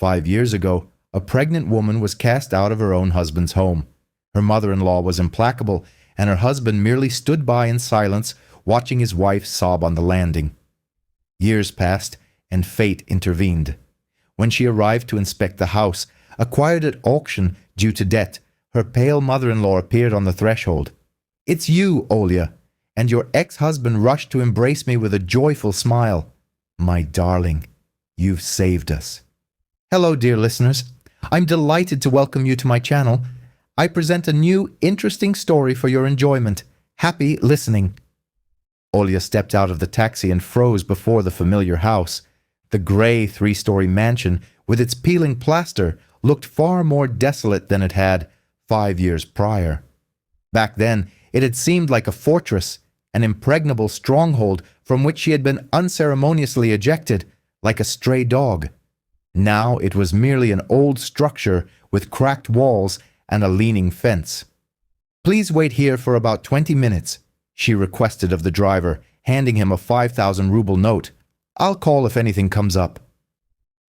5 years ago, a pregnant woman was cast out of her own husband's home. Her mother-in-law was implacable, and her husband merely stood by in silence, watching his wife sob on the landing. Years passed, and fate intervened. When she arrived to inspect the house, acquired at auction due to debt, her pale mother-in-law appeared on the threshold. "It's you, Olya," and your ex-husband rushed to embrace me with a joyful smile. "My darling, you've saved us." Hello, dear listeners. I'm delighted to welcome you to my channel. I present a new, interesting story for your enjoyment. Happy listening. Olya stepped out of the taxi and froze before the familiar house. The grey three-story mansion, with its peeling plaster, looked far more desolate than it had 5 years prior. Back then, it had seemed like a fortress, an impregnable stronghold from which she had been unceremoniously ejected, like a stray dog. Now it was merely an old structure with cracked walls and a leaning fence. "Please wait here for about 20 minutes, she requested of the driver, handing him a 5,000 ruble note. "I'll call if anything comes up."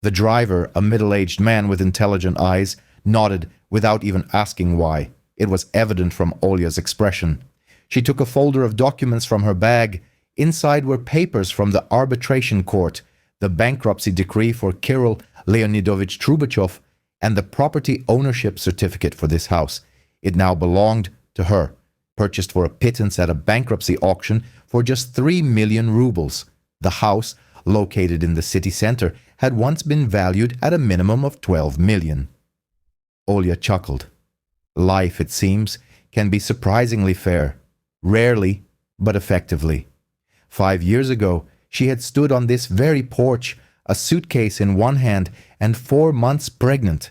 The driver, a middle-aged man with intelligent eyes, nodded without even asking why. It was evident from Olya's expression. She took a folder of documents from her bag. Inside were papers from the arbitration court, the bankruptcy decree for Kirill Leonidovich Trubachov, and the property ownership certificate for this house. It now belonged to her, purchased for a pittance at a bankruptcy auction for just 3 million rubles. The house, located in the city center, had once been valued at a minimum of 12 million. Olya chuckled. Life, it seems, can be surprisingly fair. Rarely, but effectively. 5 years ago, she had stood on this very porch, a suitcase in one hand and 4 months pregnant.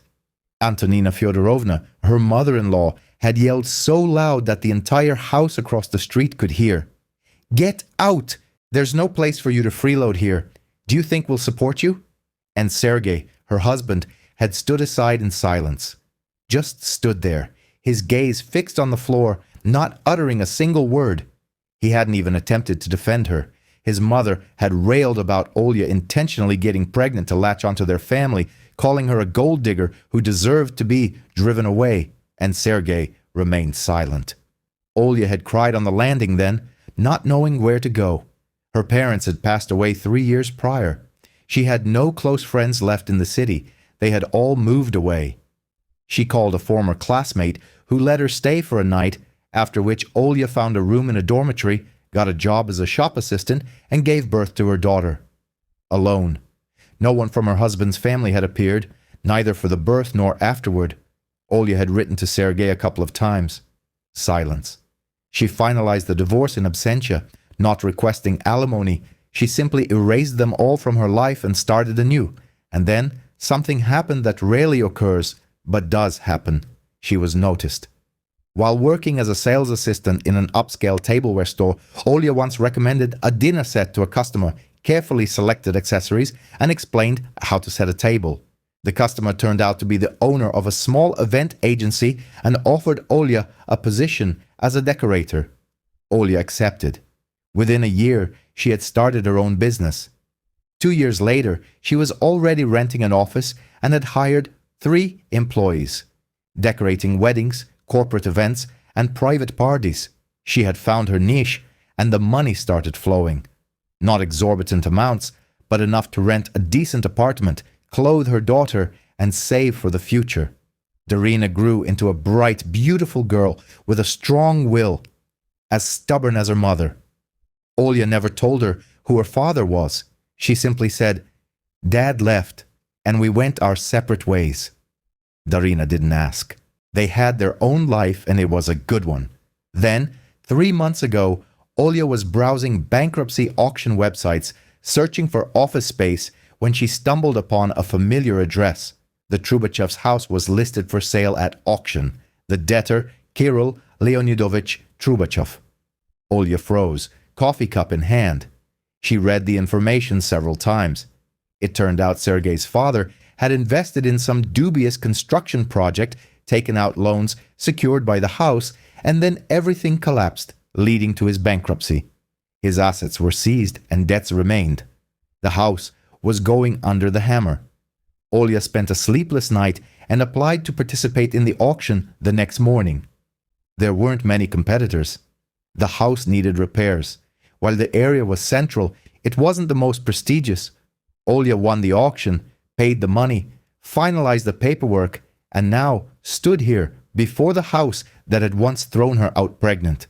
Antonina Fyodorovna, her mother-in-law, had yelled so loud that the entire house across the street could hear. "Get out! There's no place for you to freeload here. Do you think we'll support you?" And Sergei, her husband, had stood aside in silence. Just stood there, his gaze fixed on the floor, not uttering a single word. He hadn't even attempted to defend her. His mother had railed about Olya intentionally getting pregnant to latch onto their family, calling her a gold digger who deserved to be driven away, and Sergei remained silent. Olya had cried on the landing then, not knowing where to go. Her parents had passed away 3 years prior. She had no close friends left in the city. They had all moved away. She called a former classmate who let her stay for a night, after which Olya found a room in a dormitory, got a job as a shop assistant, and gave birth to her daughter. Alone. No one from her husband's family had appeared, neither for the birth nor afterward. Olya had written to Sergei a couple of times. Silence. She finalized the divorce in absentia, not requesting alimony. She simply erased them all from her life and started anew. And then something happened that rarely occurs, but does happen. She was noticed. While working as a sales assistant in an upscale tableware store, Olya once recommended a dinner set to a customer, carefully selected accessories, and explained how to set a table. The customer turned out to be the owner of a small event agency and offered Olya a position as a decorator. Olya accepted. Within a year, she had started her own business. 2 years later, she was already renting an office and had hired 3 employees, decorating weddings, corporate events, and private parties. She had found her niche, and the money started flowing. Not exorbitant amounts, but enough to rent a decent apartment, clothe her daughter, and save for the future. Darina grew into a bright, beautiful girl with a strong will, as stubborn as her mother. Olya never told her who her father was. She simply said, "Dad left, and we went our separate ways." Darina didn't ask. They had their own life, and it was a good one. Then, 3 months ago, Olya was browsing bankruptcy auction websites, searching for office space, when she stumbled upon a familiar address. The Trubachev's house was listed for sale at auction. The debtor, Kirill Leonidovich Trubachev. Olya froze, coffee cup in hand. She read the information several times. It turned out Sergei's father had invested in some dubious construction project, taken out loans secured by the house, and then everything collapsed, leading to his bankruptcy. His assets were seized and debts remained. The house was going under the hammer. Olya spent a sleepless night and applied to participate in the auction the next morning. There weren't many competitors. The house needed repairs. While the area was central, it wasn't the most prestigious. Olya won the auction, paid the money, finalized the paperwork, and now stood here before the house that had once thrown her out pregnant.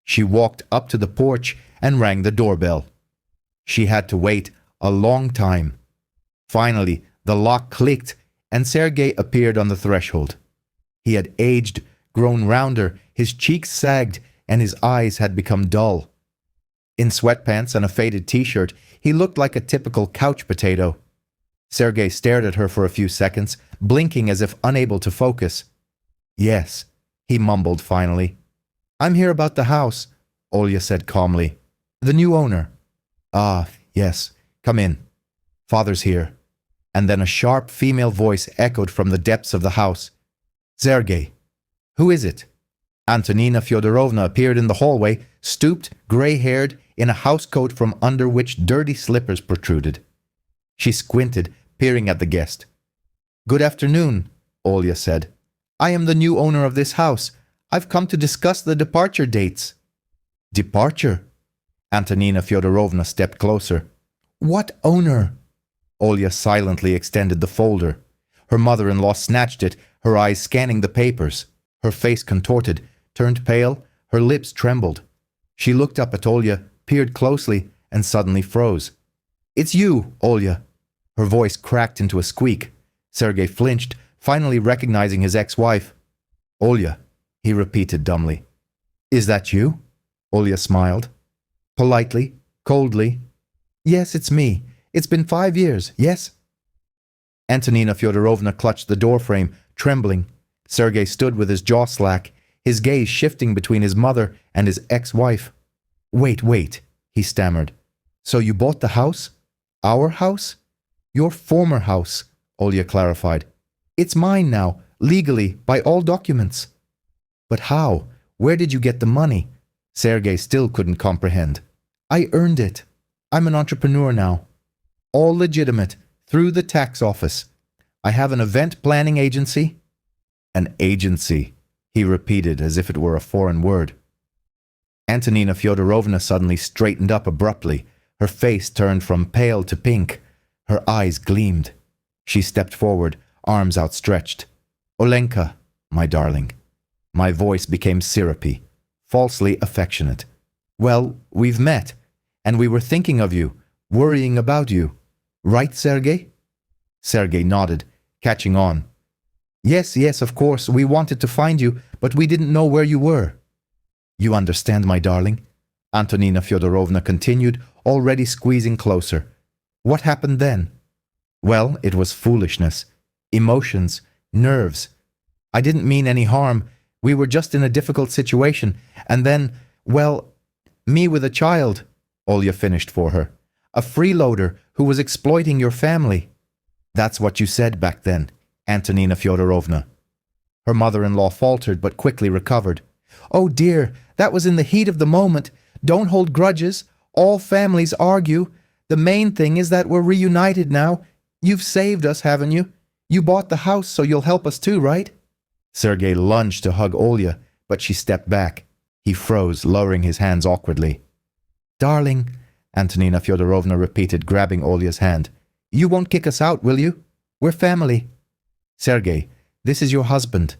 She walked up to the porch and rang the doorbell. She had to wait a long time. Finally, the lock clicked and Sergei appeared on the threshold. He had aged, grown rounder, his cheeks sagged, and his eyes had become dull. In sweatpants and a faded t-shirt, he looked like a typical couch potato. Sergei stared at her for a few seconds, blinking as if unable to focus. "Yes," he mumbled finally. "I'm here about the house," Olya said calmly. "The new owner." "Ah, yes. Come in. Father's here." And then a sharp female voice echoed from the depths of the house. "Sergei." "Who is it?" Antonina Fyodorovna appeared in the hallway, stooped, grey-haired, in a housecoat from under which dirty slippers protruded. She squinted, peering at the guest. "Good afternoon," Olya said. "I am the new owner of this house. I've come to discuss the departure dates." "Departure?" Antonina Fyodorovna stepped closer. "What owner?" Olya silently extended the folder. Her mother-in-law snatched it, her eyes scanning the papers. Her face contorted, turned pale, her lips trembled. She looked up at Olya, peered closely, and suddenly froze. "It's you, Olya." Her voice cracked into a squeak. Sergei flinched, finally recognizing his ex-wife. "Olya," he repeated dumbly. "Is that you?" Olya smiled. Politely, coldly. "Yes, it's me. It's been 5 years, yes?" Antonina Fyodorovna clutched the doorframe, trembling. Sergei stood with his jaw slack, his gaze shifting between his mother and his ex-wife. Wait, he stammered. "So you bought the house? Our house?" "Your former house," Olya clarified. "It's mine now, legally, by all documents." "But how? Where did you get the money?" Sergei still couldn't comprehend. "I earned it. I'm an entrepreneur now. All legitimate, through the tax office. I have an event planning agency." "An agency," he repeated as if it were a foreign word. Antonina Fyodorovna suddenly straightened up abruptly. Her face turned from pale to pink. Her eyes gleamed. She stepped forward, arms outstretched. "Olenka, my darling." My voice became syrupy, falsely affectionate. "Well, we've met, and we were thinking of you, worrying about you. Right, Sergei?" Sergei nodded, catching on. Yes, of course, we wanted to find you, but we didn't know where you were." "You understand, my darling?" Antonina Fyodorovna continued, already squeezing closer. "What happened then?" "Well, it was foolishness. Emotions. Nerves. I didn't mean any harm. We were just in a difficult situation. And then, well, me with a child," Olya finished for her. "A freeloader who was exploiting your family." "That's what you said back then, Antonina Fyodorovna." Her mother-in-law faltered but quickly recovered. "Oh dear, that was in the heat of the moment. Don't hold grudges. All families argue. The main thing is that we're reunited now. You've saved us, haven't you? You bought the house, so you'll help us too, right?" Sergei lunged to hug Olya, but she stepped back. He froze, lowering his hands awkwardly. "Darling," Antonina Fyodorovna repeated, grabbing Olya's hand. "You won't kick us out, will you? We're family." "Sergei, this is your husband."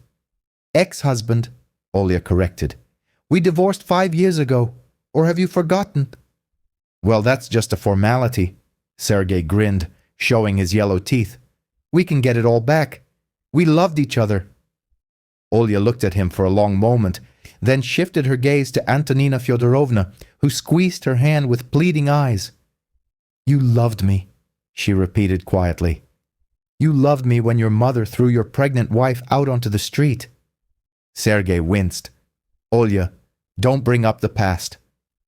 "Ex-husband," Olya corrected. "We divorced 5 years ago. Or have you forgotten?" "Well, that's just a formality." Sergei grinned, showing his yellow teeth. "We can get it all back. We loved each other." Olya looked at him for a long moment, then shifted her gaze to Antonina Fyodorovna, who squeezed her hand with pleading eyes. "You loved me," she repeated quietly. "You loved me when your mother threw your pregnant wife out onto the street." Sergei winced. "Olya, don't bring up the past.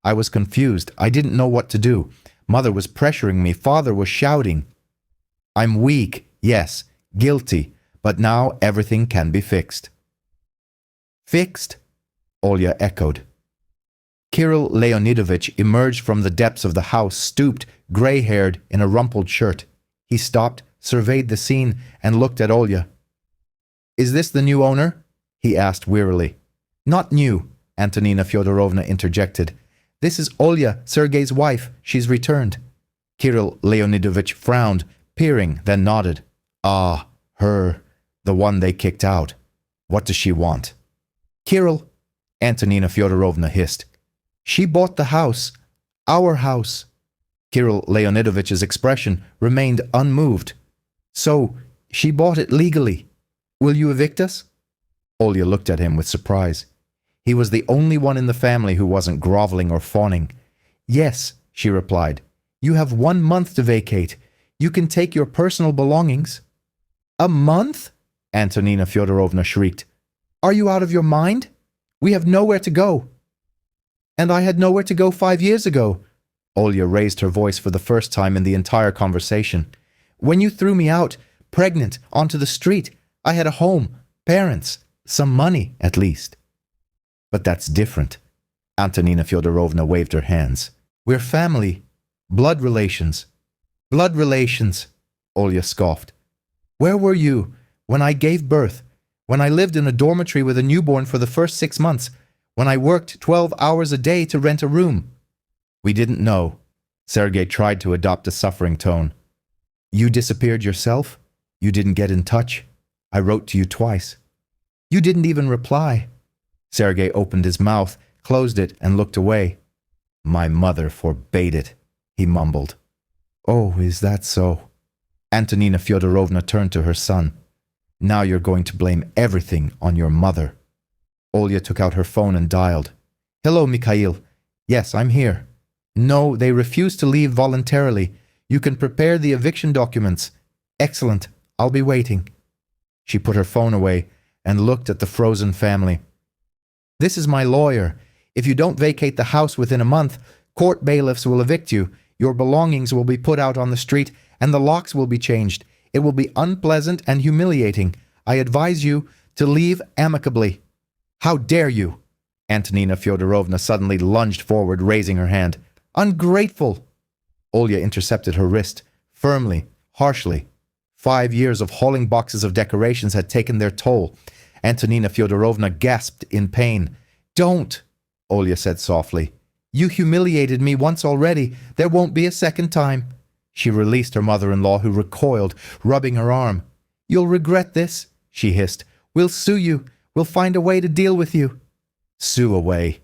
I was confused. I didn't know what to do. Mother was pressuring me. Father was shouting. I'm weak, yes, guilty, but now everything can be fixed." "Fixed?" Olya echoed. Kirill Leonidovich emerged from the depths of the house, stooped, grey-haired, in a rumpled shirt. He stopped, surveyed the scene, and looked at Olya. "Is this the new owner?" he asked wearily. "Not new," Antonina Fyodorovna interjected. "This is Olya, Sergei's wife. She's returned." Kirill Leonidovich frowned, peering, then nodded. "Ah, her, the one they kicked out. What does she want?" "Kirill," Antonina Fyodorovna hissed. "She bought the house. Our house." Kirill Leonidovich's expression remained unmoved. "So, she bought it legally. Will you evict us?" Olya looked at him with surprise. He was the only one in the family who wasn't groveling or fawning. "Yes," she replied. "You have 1 month to vacate. You can take your personal belongings." "A month?" Antonina Fyodorovna shrieked. "Are you out of your mind? We have nowhere to go." "And I had nowhere to go 5 years ago." Olya raised her voice for the first time in the entire conversation. "When you threw me out, pregnant, onto the street, I had a home, parents, some money, at least." "But that's different." Antonina Fyodorovna waved her hands. "We're family. Blood relations." "Blood relations," Olya scoffed. "Where were you when I gave birth, when I lived in a dormitory with a newborn for the first 6 months, when I worked 12 hours a day to rent a room?" "We didn't know." Sergei tried to adopt a suffering tone. "You disappeared yourself? You didn't get in touch? I wrote to you twice." "You didn't even reply." Sergei opened his mouth, closed it, and looked away. "My mother forbade it," he mumbled. "Oh, is that so?" Antonina Fyodorovna turned to her son. "Now you're going to blame everything on your mother." Olya took out her phone and dialed. "Hello, Mikhail. Yes, I'm here. No, they refuse to leave voluntarily. You can prepare the eviction documents. Excellent. I'll be waiting." She put her phone away and looked at the frozen family. "This is my lawyer. If you don't vacate the house within a month, court bailiffs will evict you. Your belongings will be put out on the street, and the locks will be changed. It will be unpleasant and humiliating. I advise you to leave amicably." "How dare you!" Antonina Fyodorovna suddenly lunged forward, raising her hand. "Ungrateful!" Olya intercepted her wrist, firmly, harshly. 5 years of hauling boxes of decorations had taken their toll. Antonina Fyodorovna gasped in pain. "Don't," Olya said softly. "You humiliated me once already. There won't be a second time." She released her mother-in-law, who recoiled, rubbing her arm. "You'll regret this," she hissed. "We'll sue you. We'll find a way to deal with you." "Sue away,"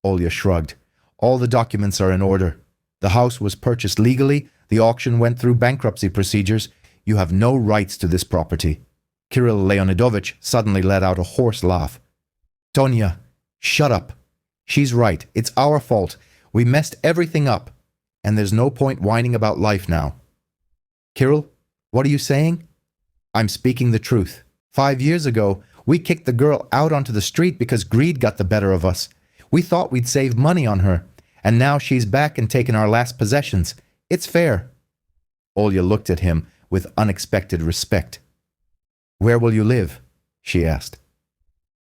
Olya shrugged. "All the documents are in order. The house was purchased legally. The auction went through bankruptcy procedures. You have no rights to this property." Kirill Leonidovich suddenly let out a hoarse laugh. "Tonya, shut up. She's right. It's our fault. We messed everything up. And there's no point whining about life now." "Kirill, what are you saying?" "I'm speaking the truth. 5 years ago, we kicked the girl out onto the street because greed got the better of us. We thought we'd save money on her. And now she's back and taken our last possessions. It's fair." Olya looked at him with unexpected respect. "Where will you live?" she asked.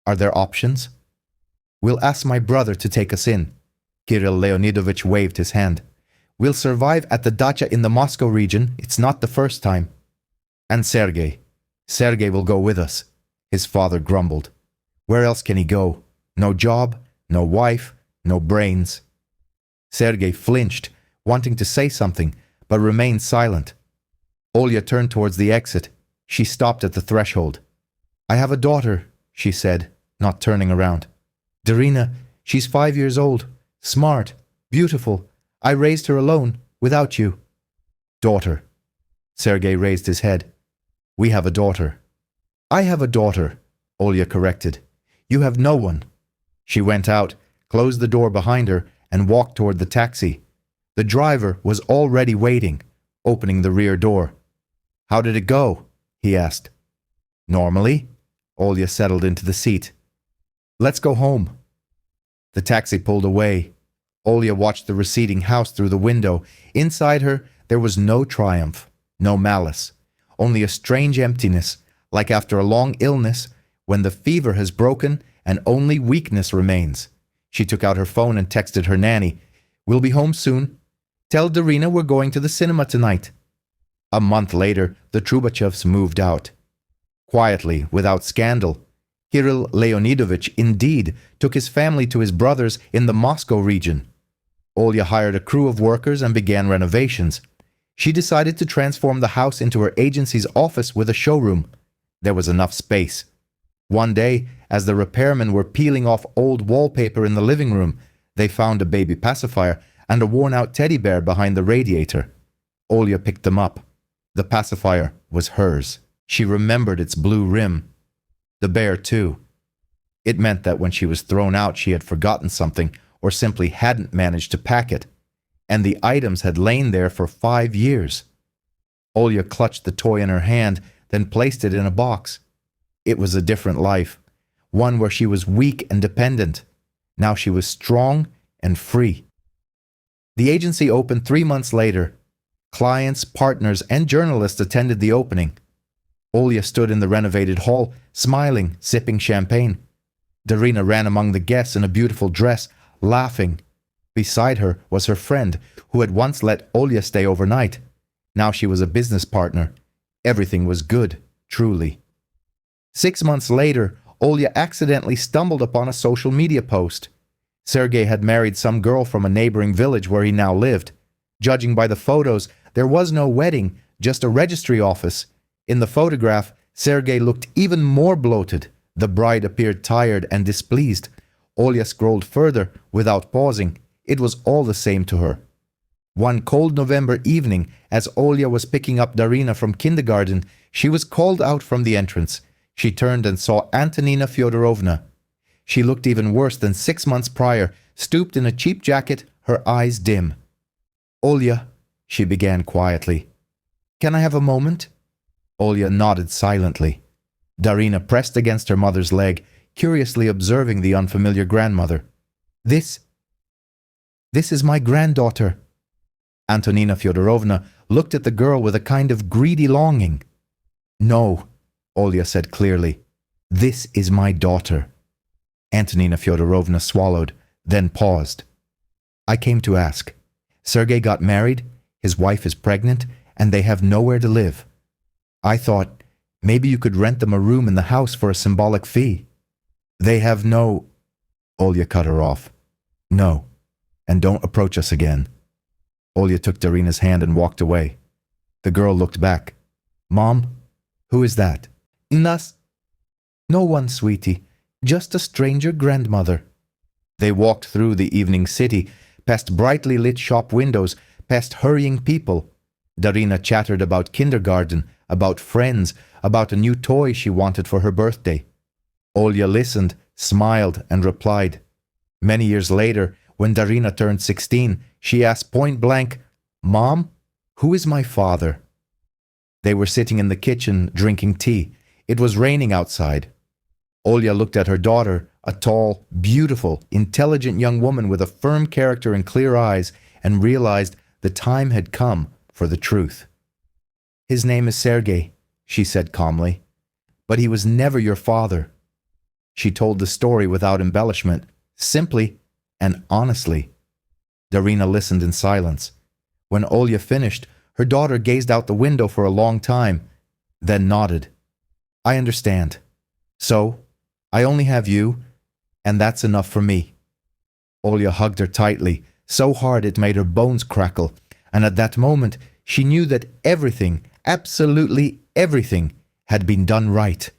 "Are there options?" "We'll ask my brother to take us in." Kirill Leonidovich waved his hand. "We'll survive at the dacha in the Moscow region. It's not the first time." "And Sergei. Sergei will go with us," his father grumbled. "Where else can he go? No job, no wife, no brains." Sergei flinched, wanting to say something, but remained silent. Olya turned towards the exit. She stopped at the threshold. "I have a daughter," she said, not turning around. "Darina, she's 5 years old, smart, beautiful. I raised her alone, without you." "Daughter." Sergei raised his head. "We have a daughter." "I have a daughter," Olya corrected. "You have no one." She went out, closed the door behind her, and walked toward the taxi. The driver was already waiting, opening the rear door. "How did it go?" he asked. "Normally." Olya settled into the seat. "Let's go home." The taxi pulled away. Olya watched the receding house through the window. Inside her, there was no triumph, no malice, only a strange emptiness, like after a long illness, when the fever has broken and only weakness remains. She took out her phone and texted her nanny. "We'll be home soon. Tell Darina we're going to the cinema tonight." A month later, the Trubachevs moved out. Quietly, without scandal, Kirill Leonidovich indeed took his family to his brothers in the Moscow region. Olya hired a crew of workers and began renovations. She decided to transform the house into her agency's office with a showroom. There was enough space. One day, as the repairmen were peeling off old wallpaper in the living room, they found a baby pacifier and a worn-out teddy bear behind the radiator. Olya picked them up. The pacifier was hers. She remembered its blue rim. The bear, too. It meant that when she was thrown out, she had forgotten something or simply hadn't managed to pack it. And the items had lain there for 5 years. Olya clutched the toy in her hand, then placed it in a box. It was a different life, one where she was weak and dependent. Now she was strong and free. The agency opened 3 months later. Clients, partners, and journalists attended the opening. Olya stood in the renovated hall, smiling, sipping champagne. Darina ran among the guests in a beautiful dress, laughing. Beside her was her friend, who had once let Olya stay overnight. Now she was a business partner. Everything was good, truly. 6 months later, Olya accidentally stumbled upon a social media post. Sergei had married some girl from a neighboring village where he now lived. Judging by the photos, there was no wedding, just a registry office. In the photograph, Sergei looked even more bloated. The bride appeared tired and displeased. Olya scrolled further, without pausing. It was all the same to her. One cold November evening, as Olya was picking up Darina from kindergarten, she was called out from the entrance. She turned and saw Antonina Fyodorovna. She looked even worse than 6 months prior, stooped in a cheap jacket, her eyes dim. "Olya," she began quietly. "Can I have a moment?" Olya nodded silently. Darina pressed against her mother's leg, curiously observing the unfamiliar grandmother. This is my granddaughter." Antonina Fyodorovna looked at the girl with a kind of greedy longing. "No," Olya said clearly. "This is my daughter." Antonina Fyodorovna swallowed, then paused. "I came to ask. Sergei got married, his wife is pregnant, and they have nowhere to live. I thought maybe you could rent them a room in the house for a symbolic fee." "They have no—" Olya cut her off. "No, and don't approach us again." Olya took Darina's hand and walked away. The girl looked back. "Mom, who is that?" "Nas. No one, sweetie. Just a stranger grandmother." They walked through the evening city, past brightly lit shop windows, past hurrying people. Darina chattered about kindergarten, about friends, about a new toy she wanted for her birthday. Olya listened, smiled, and replied. Many years later, when Darina turned 16, she asked point blank, "Mom, who is my father?" They were sitting in the kitchen, drinking tea. It was raining outside. Olya looked at her daughter, a tall, beautiful, intelligent young woman with a firm character and clear eyes, and realized the time had come for the truth. "His name is Sergei," she said calmly, "but he was never your father." She told the story without embellishment, simply and honestly. Darina listened in silence. When Olya finished, her daughter gazed out the window for a long time, then nodded. "I understand. So, I only have you, and that's enough for me." Olya hugged her tightly, so hard it made her bones crackle, and at that moment she knew that everything, absolutely everything, had been done right.